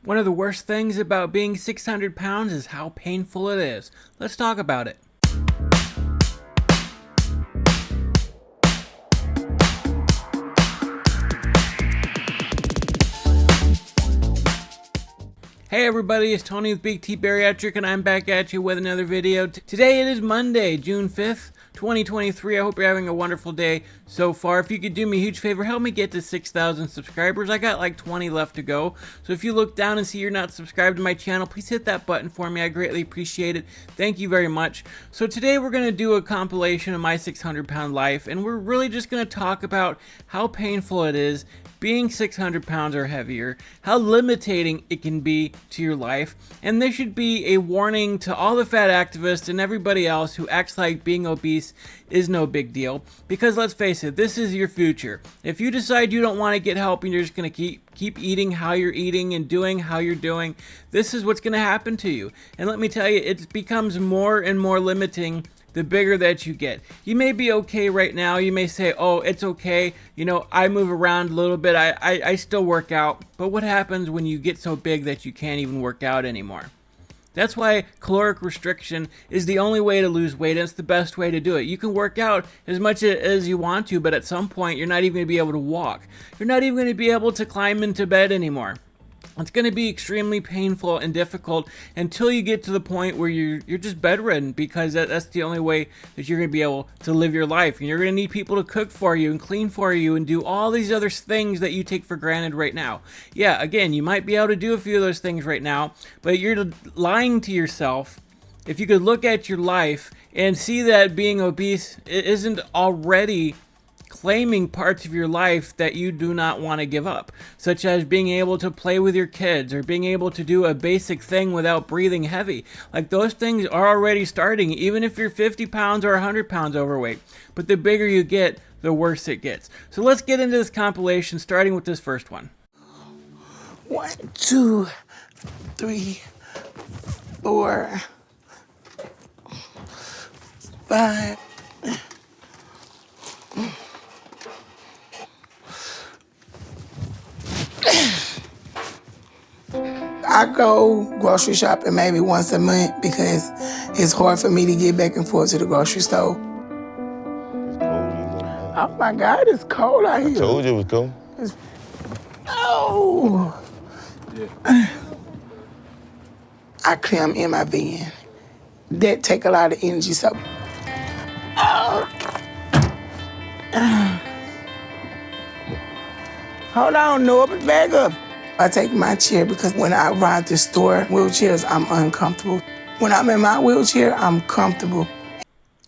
One of the worst things about being 600 pounds is how painful it is. Let's talk about it. Hey everybody, it's Tony with Big T Bariatric and I'm back at you with another video. Today it is Monday, June 5th, 2023. I hope you're having a wonderful day so far. If you could do me a huge favor, help me get to 6,000 subscribers. I got like 20 left to go. So if you look down and see you're not subscribed to my channel, please hit that button for me. I greatly appreciate it. Thank you very much. So today we're going to do a compilation of my 600 pound life, and we're really just going to talk about how painful it is being 600 pounds or heavier, how limiting it can be to your life, and this should be a warning to all the fat activists and everybody else who acts like being obese is no big deal, because let's face it, this is your future. If you decide you don't want to get help and you're just going to keep eating how you're eating and doing how you're doing, this is what's going to happen to you. And let me tell you, it becomes more and more limiting the bigger that you get. You may be okay right now. You may say, oh, it's okay. You know, I move around a little bit. I still work out. But what happens when you get so big that you can't even work out anymore? That's why caloric restriction is the only way to lose weight, and it's the best way to do it. You can work out as much as you want to, but at some point you're not even going to be able to walk. You're not even going to be able to climb into bed anymore. It's going to be extremely painful and difficult until you get to the point where you're just bedridden, because that's the only way that you're going to be able to live your life. And you're going to need people to cook for you and clean for you and do all these other things that you take for granted right now. Yeah, again, you might be able to do a few of those things right now, but you're lying to yourself. If you could look at your life and see that being obese isn't already claiming parts of your life that you do not want to give up, such as being able to play with your kids or being able to do a basic thing without breathing heavy. Like, those things are already starting, even if you're 50 pounds or 100 pounds overweight. But the bigger you get, the worse it gets. So let's get into this compilation, starting with this first one. 1, 2, 3, 4, 5. I go grocery shopping maybe once a month because it's hard for me to get back and forth to the grocery store. It's cold in there now. Oh my God, it's cold out here. I told you it was cold. Oh. Yeah. I cram in my van. That take a lot of energy, so. Oh. Hold on, Noah, back up. I take my chair because when I ride the store wheelchairs, I'm uncomfortable. When I'm in my wheelchair, I'm comfortable.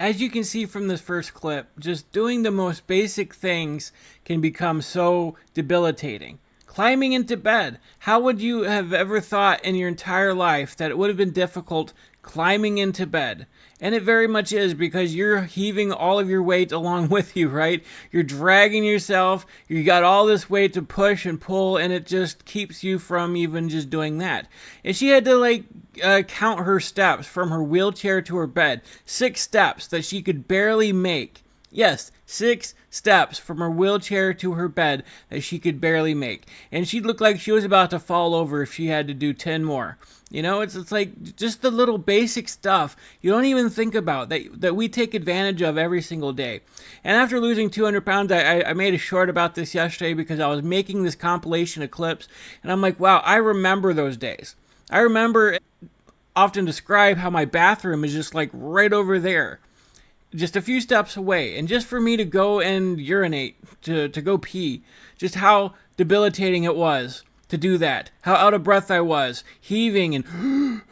As you can see from this first clip, just doing the most basic things can become so debilitating. Climbing into bed. How would you have ever thought in your entire life that it would have been difficult climbing into bed? And it very much is, because you're heaving all of your weight along with you, right? You're dragging yourself, you got all this weight to push and pull, and it just keeps you from even just doing that. And she had to count her steps from her wheelchair to her bed. 6 steps that she could barely make. Yes, 6 steps from her wheelchair to her bed that she could barely make. And she looked like she was about to fall over if she had to do 10 more. You know, it's like just the little basic stuff you don't even think about that we take advantage of every single day. And after losing 200 pounds, I made a short about this yesterday because I was making this compilation of clips. And I'm like, wow, I remember those days. I remember often describe how my bathroom is just like right over there, just a few steps away, and just for me to go and urinate, to go pee, just how debilitating it was to do that, how out of breath I was, heaving and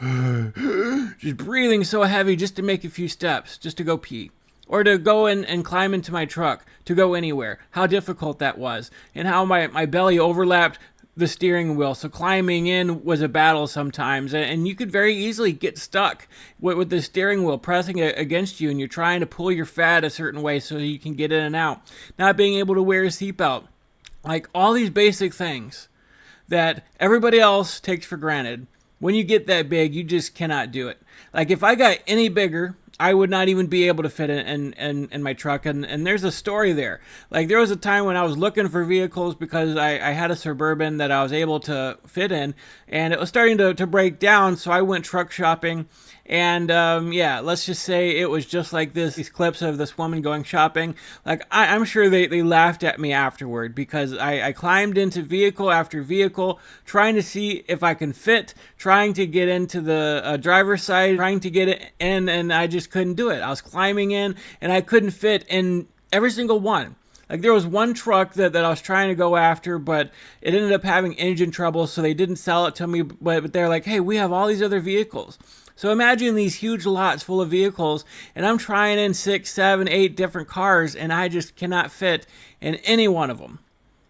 just breathing so heavy just to make a few steps, just to go pee, or to go and climb into my truck, to go anywhere, how difficult that was, and how my belly overlapped the steering wheel, so climbing in was a battle sometimes, and you could very easily get stuck with the steering wheel pressing against you, and you're trying to pull your fat a certain way so you can get in and out, not being able to wear a seatbelt, like all these basic things that everybody else takes for granted. When you get that big, you just cannot do it. Like, if I got any bigger I would not even be able to fit in my truck. And there's a story there. Like, there was a time when I was looking for vehicles because I had a Suburban that I was able to fit in, and it was starting to break down. So I went truck shopping. And yeah, let's just say it was just like these clips of this woman going shopping. Like, I'm sure they laughed at me afterward, because I climbed into vehicle after vehicle, trying to see if I can fit, trying to get into the driver's side, trying to get it in, and I just couldn't do it. I was climbing in, and I couldn't fit in every single one. Like, there was one truck that I was trying to go after, but it ended up having engine trouble, so they didn't sell it to me. But they're like, hey, we have all these other vehicles. So imagine these huge lots full of vehicles, and I'm trying in 6, 7, 8 different cars, and I just cannot fit in any one of them.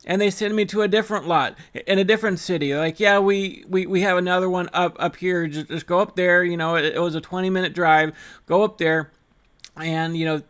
And they send me to a different lot in a different city. They're like, yeah, we have another one up here. Just go up there. You know, it was a 20-minute drive. Go up there. And, you know,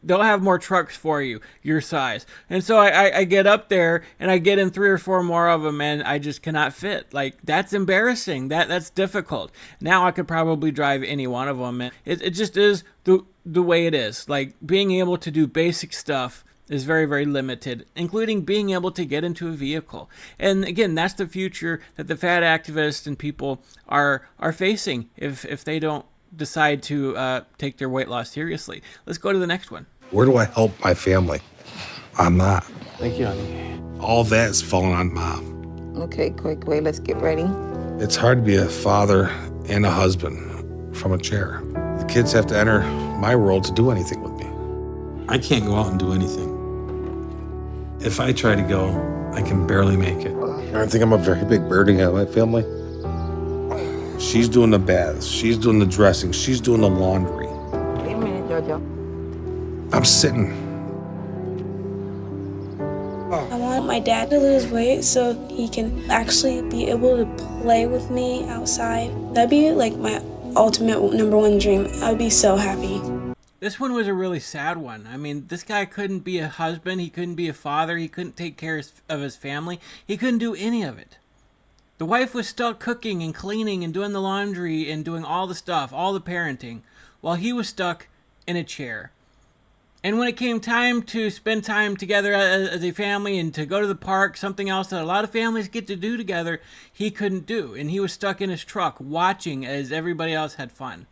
they'll have more trucks for you, your size. And so I get up there, and I get in 3 or 4 more of them, and I just cannot fit. Like, that's embarrassing. That's difficult. Now I could probably drive any one of them. And it just is the way it is. Like, being able to do basic stuff is very, very limited, including being able to get into a vehicle. And again, that's the future that the fat activists and people are facing if they don't decide to take their weight loss seriously. Let's go to the next one. Where do I help my family? I'm not. Thank you, honey. All that's falling on Mom. Okay, quick, wait, let's get ready. It's hard to be a father and a husband from a chair. The kids have to enter my world to do anything with me. I can't go out and do anything. If I try to go, I can barely make it. I think I'm a very big burden on my family. She's doing the baths. She's doing the dressing. She's doing the laundry. Wait a minute, Jojo. I'm sitting. I want my dad to lose weight so he can actually be able to play with me outside. That'd be like my ultimate #1 dream. I would be so happy. This one was a really sad one. I mean, this guy couldn't be a husband. He couldn't be a father. He couldn't take care of his family. He couldn't do any of it. The wife was stuck cooking and cleaning and doing the laundry and doing all the stuff, all the parenting, while he was stuck in a chair. And when it came time to spend time together as a family and to go to the park, something else that a lot of families get to do together, he couldn't do. And he was stuck in his truck watching as everybody else had fun.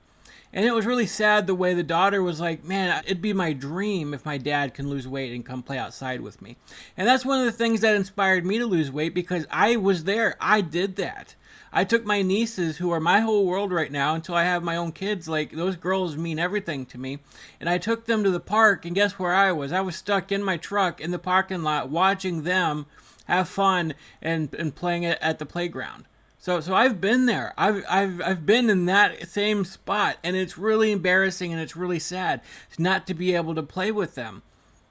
And it was really sad the way the daughter was like, man, it'd be my dream if my dad can lose weight and come play outside with me. And that's one of the things that inspired me to lose weight, because I was there. I did that. I took my nieces, who are my whole world right now until I have my own kids. Like, those girls mean everything to me. And I took them to the park, and guess where I was? I was stuck in my truck in the parking lot watching them have fun and playing it at the playground. So I've been there. I've been in that same spot, and it's really embarrassing and it's really sad not to be able to play with them.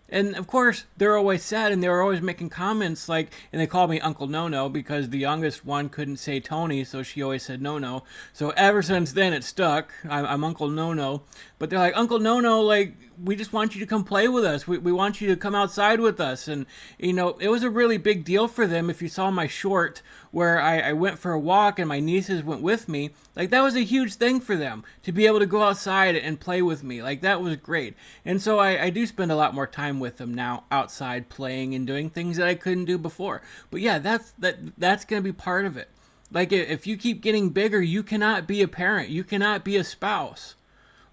And of course, they're always sad, and they're always making comments like, and they called me Uncle No-No because the youngest one couldn't say Tony, so she always said No-No. So ever since then, it stuck. I'm Uncle No-No. But they're like, Uncle No-No, like, we just want you to come play with us. We want you to come outside with us. And, you know, it was a really big deal for them. If you saw my short where I went for a walk and my nieces went with me, like, that was a huge thing for them to be able to go outside and play with me. Like, that was great. And so I do spend a lot more time with them now outside playing and doing things that I couldn't do before. But yeah, that's going to be part of it. Like, if you keep getting bigger, you cannot be a parent. You cannot be a spouse.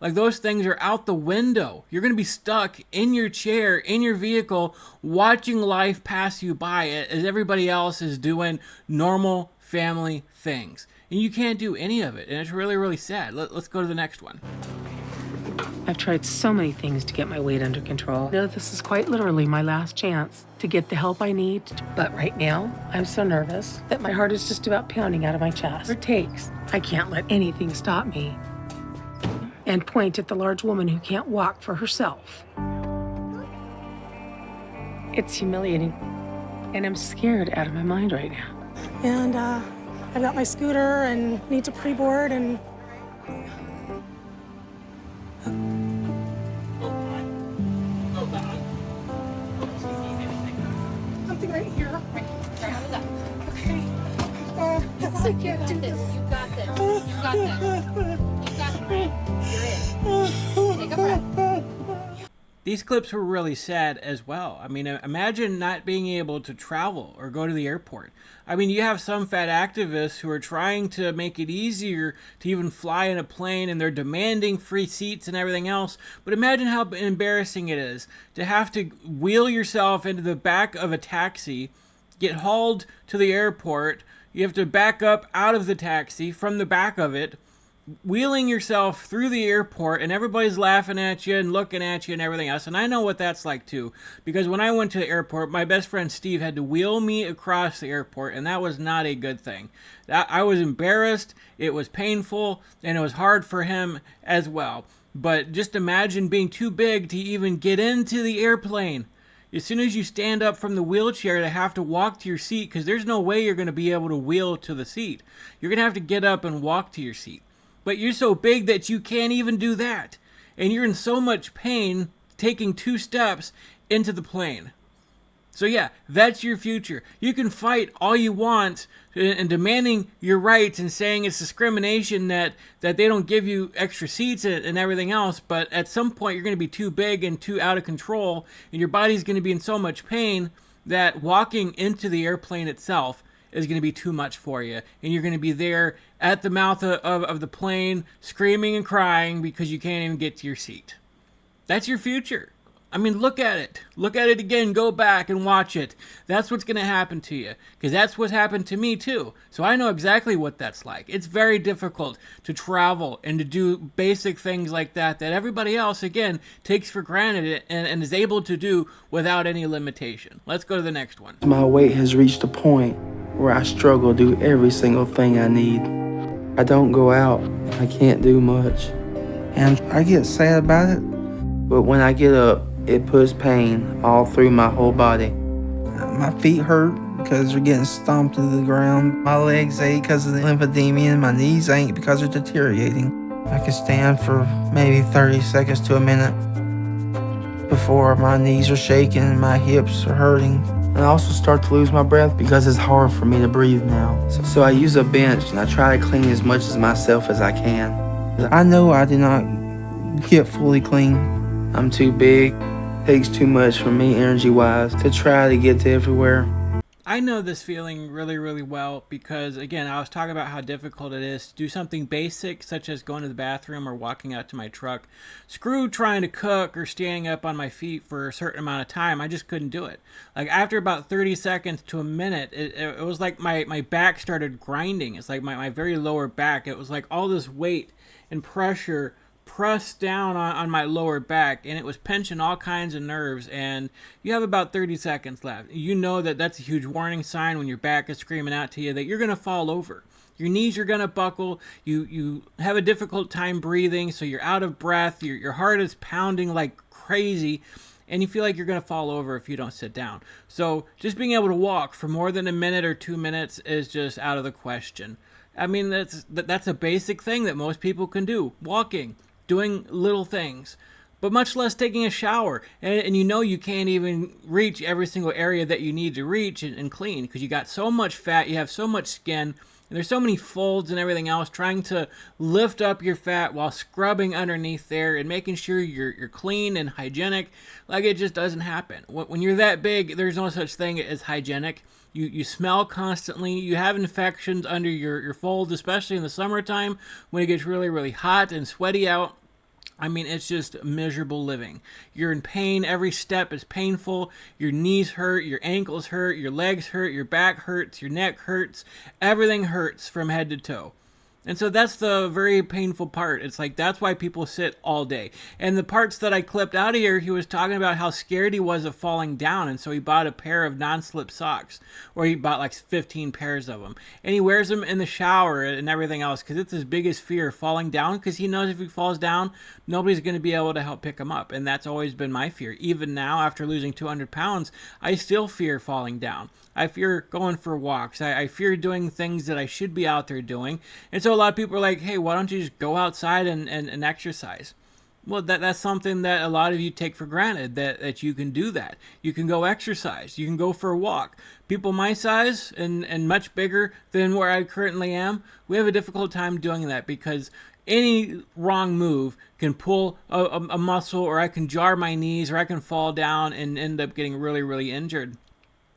Like, those things are out the window. You're going to be stuck in your chair, in your vehicle, watching life pass you by as everybody else is doing normal family things. And you can't do any of it. And it's really, really sad. Let's go to the next one. I've tried so many things to get my weight under control. No, this is quite literally my last chance to get the help I need. But right now, I'm so nervous that my heart is just about pounding out of my chest. It takes. I can't let anything stop me. And point at the large woman who can't walk for herself. It's humiliating. And I'm scared out of my mind right now. And I got my scooter and need to pre-board and... Something right here. Okay. I can't do this. You got this. You got this. You got this. You're in. These clips were really sad as well. I mean, imagine not being able to travel or go to the airport. I mean, you have some fat activists who are trying to make it easier to even fly in a plane, and they're demanding free seats and everything else. But imagine how embarrassing it is to have to wheel yourself into the back of a taxi, get hauled to the airport. You have to back up out of the taxi from the back of it, wheeling yourself through the airport, and everybody's laughing at you and looking at you and everything else. And I know what that's like too, because when I went to the airport, my best friend Steve had to wheel me across the airport, and that was not a good thing. I was embarrassed, it was painful, and it was hard for him as well. But just imagine being too big to even get into the airplane. As soon as you stand up from the wheelchair to have to walk to your seat, because there's no way you're going to be able to wheel to the seat. You're going to have to get up and walk to your seat. But you're so big that you can't even do that. And you're in so much pain taking 2 steps into the plane. So yeah, that's your future. You can fight all you want and demanding your rights and saying it's discrimination that they don't give you extra seats and everything else. But at some point you're going to be too big and too out of control, and your body's going to be in so much pain that walking into the airplane itself is going to be too much for you, and you're going to be there at the mouth of the plane screaming and crying because you can't even get to your seat. That's your future. I mean, look at it. Look at it again. Go back and watch it. That's what's going to happen to you, because that's what's happened to me too. So I know exactly what that's like. It's very difficult to travel and to do basic things like that everybody else, again, takes for granted and is able to do without any limitation. Let's go to the next one. My weight has reached a point where I struggle to do every single thing I need. I don't go out. I can't do much. And I get sad about it. But when I get up, it puts pain all through my whole body. My feet hurt because they're getting stomped into the ground. My legs ache because of the lymphedema, and my knees ache because they're deteriorating. I can stand for maybe 30 seconds to a minute before my knees are shaking and my hips are hurting. And I also start to lose my breath because it's hard for me to breathe now. So I use a bench and I try to clean as much as myself as I can. I know I did not get fully clean. I'm too big. It takes too much for me energy-wise to try to get to everywhere. I know this feeling really, really well because, again, I was talking about how difficult it is to do something basic, such as going to the bathroom or walking out to my truck. Screw trying to cook or standing up on my feet for a certain amount of time. I just couldn't do it. Like, after about 30 seconds to a minute, it was like my back started grinding. It's like my very lower back. It was like all this weight and pressure pressed down on my lower back, and it was pinching all kinds of nerves. And you have about 30 seconds left. You know that that's a huge warning sign when your back is screaming out to you that you're going to fall over. Your knees are going to buckle. You have a difficult time breathing, so you're out of breath. Your heart is pounding like crazy, and you feel like you're going to fall over if you don't sit down. So just being able to walk for more than a minute or 2 minutes is just out of the question. I mean, that's a basic thing that most people can do. Walking, doing little things, but much less taking a shower. And you know you can't even reach every single area that you need to reach and clean because you got so much fat, you have so much skin, and there's so many folds and everything else, trying to lift up your fat while scrubbing underneath there and making sure you're clean and hygienic. Like, it just doesn't happen. When you're that big, there's no such thing as hygienic. You smell constantly. You have infections under your folds, especially in the summertime when it gets really, really hot and sweaty out. I mean, it's just miserable living. You're in pain. Every step is painful. Your knees hurt. Your ankles hurt. Your legs hurt. Your back hurts. Your neck hurts. Everything hurts from head to toe. And so that's the very painful part. It's like, that's why people sit all day. And the parts that I clipped out of here, he was talking about how scared he was of falling down. And so he bought a pair of non-slip socks, or he bought like 15 pairs of them. And he wears them in the shower and everything else because it's his biggest fear, falling down, because he knows if he falls down, nobody's going to be able to help pick him up. And that's always been my fear. Even now, after losing 200 pounds, I still fear falling down. I fear going for walks. I fear doing things that I should be out there doing. And so a lot of people are like, hey, why don't you just go outside and exercise? Well, that's something that a lot of you take for granted, that you can do that. You can go exercise. You can go for a walk. People my size and much bigger than where I currently am, we have a difficult time doing that because any wrong move can pull a muscle, or I can jar my knees, or I can fall down and end up getting really, really injured.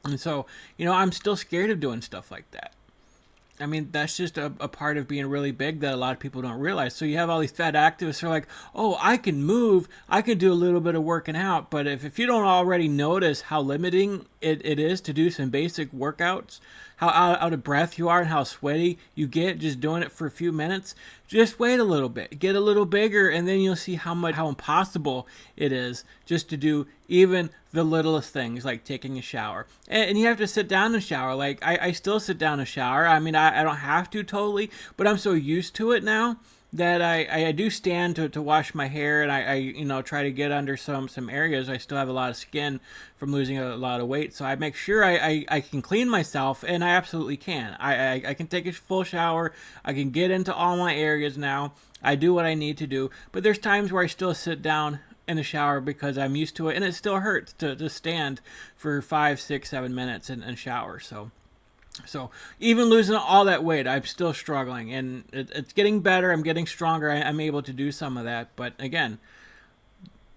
And so, I'm still scared of doing stuff like that. I mean, that's just a part of being really big that a lot of people don't realize. So you have all these fat activists who are like, oh, I can move, I can do a little bit of working out. But if you don't already notice how limiting it is to do some basic workouts, how out of breath you are and how sweaty you get just doing it for a few minutes, just wait a little bit, get a little bigger, and then you'll see how impossible it is just to do even the littlest things like taking a shower. And you have to sit down and shower. Like I still sit down and shower. I mean, I don't have to totally, but I'm so used to it now that I do stand to wash my hair, and I try to get under some areas. I still have a lot of skin from losing a lot of weight, so I make sure I can clean myself, and I absolutely can. I can take a full shower. I can get into all my areas now. I do what I need to do, but there's times where I still sit down in the shower because I'm used to it, and it still hurts to stand for 5, 6, 7 minutes and shower. So even losing all that weight, I'm still struggling, and it's getting better. I'm getting stronger. I'm able to do some of that. But again,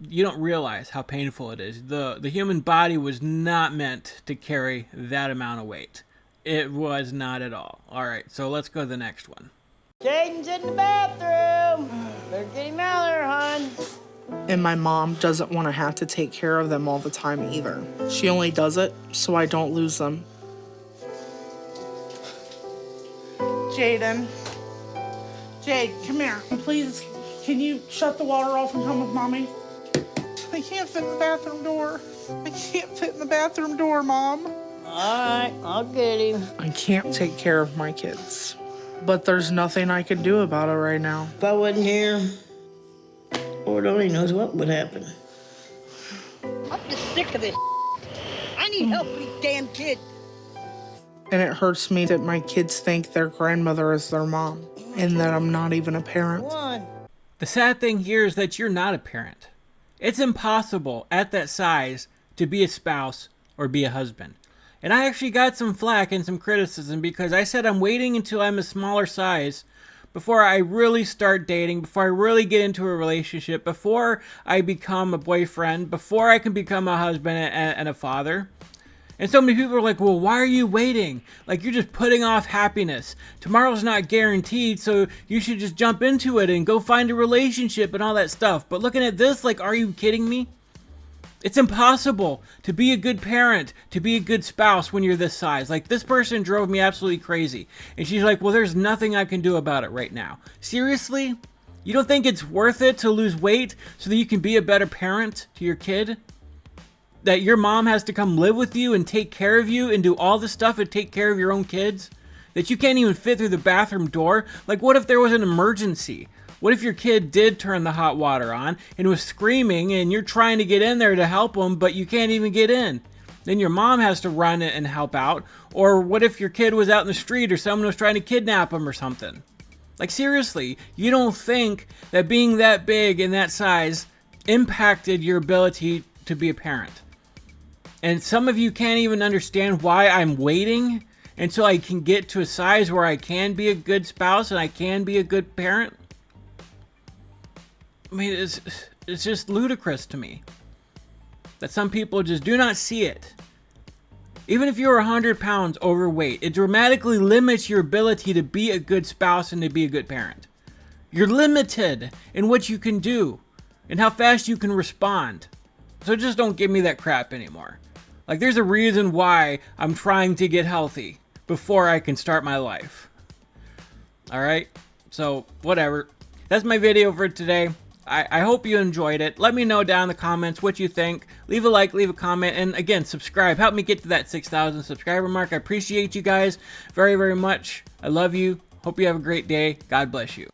you don't realize how painful it is. The human body was not meant to carry that amount of weight. It was not at all. All right, so let's go to the next one. Jaden's in the bathroom. Better get him out of there, hon. And my mom doesn't want to have to take care of them all the time either. She only does it so I don't lose them. Jaden. Jade, come here. Please, can you shut the water off and come with mommy? I can't fit in the bathroom door. I can't fit in the bathroom door, Mom. All right, I'll get him. I can't take care of my kids. But there's nothing I can do about it right now. If I wasn't here, Lord only knows what would happen. I'm just sick of this. I need help with these damn kids. And it hurts me that my kids think their grandmother is their mom and that I'm not even a parent. The sad thing here is that you're not a parent. It's impossible at that size to be a spouse or be a husband. And I actually got some flack and some criticism because I said I'm waiting until I'm a smaller size before I really start dating, before I really get into a relationship, before I become a boyfriend, before I can become a husband and a father. And so many people are like, well, why are you waiting? Like, you're just putting off happiness. Tomorrow's not guaranteed, so you should just jump into it and go find a relationship and all that stuff. But looking at this, like, are you kidding me? It's impossible to be a good parent, to be a good spouse when you're this size. Like, this person drove me absolutely crazy. And she's like, well, there's nothing I can do about it right now. Seriously? You don't think it's worth it to lose weight so that you can be a better parent to your kid? That your mom has to come live with you and take care of you and do all the stuff and take care of your own kids? That you can't even fit through the bathroom door? Like, what if there was an emergency? What if your kid did turn the hot water on and was screaming and you're trying to get in there to help them, but you can't even get in? Then your mom has to run and help out. Or what if your kid was out in the street or someone was trying to kidnap him or something? Like, seriously, you don't think that being that big and that size impacted your ability to be a parent? And some of you can't even understand why I'm waiting until I can get to a size where I can be a good spouse and I can be a good parent. I mean, it's just ludicrous to me that some people just do not see it. Even if you're 100 pounds overweight, it dramatically limits your ability to be a good spouse and to be a good parent. You're limited in what you can do and how fast you can respond. So just don't give me that crap anymore. Like, there's a reason why I'm trying to get healthy before I can start my life. All right? So, whatever. That's my video for today. I hope you enjoyed it. Let me know down in the comments what you think. Leave a like, leave a comment, and again, subscribe. Help me get to that 6,000 subscriber mark. I appreciate you guys very, very much. I love you. Hope you have a great day. God bless you.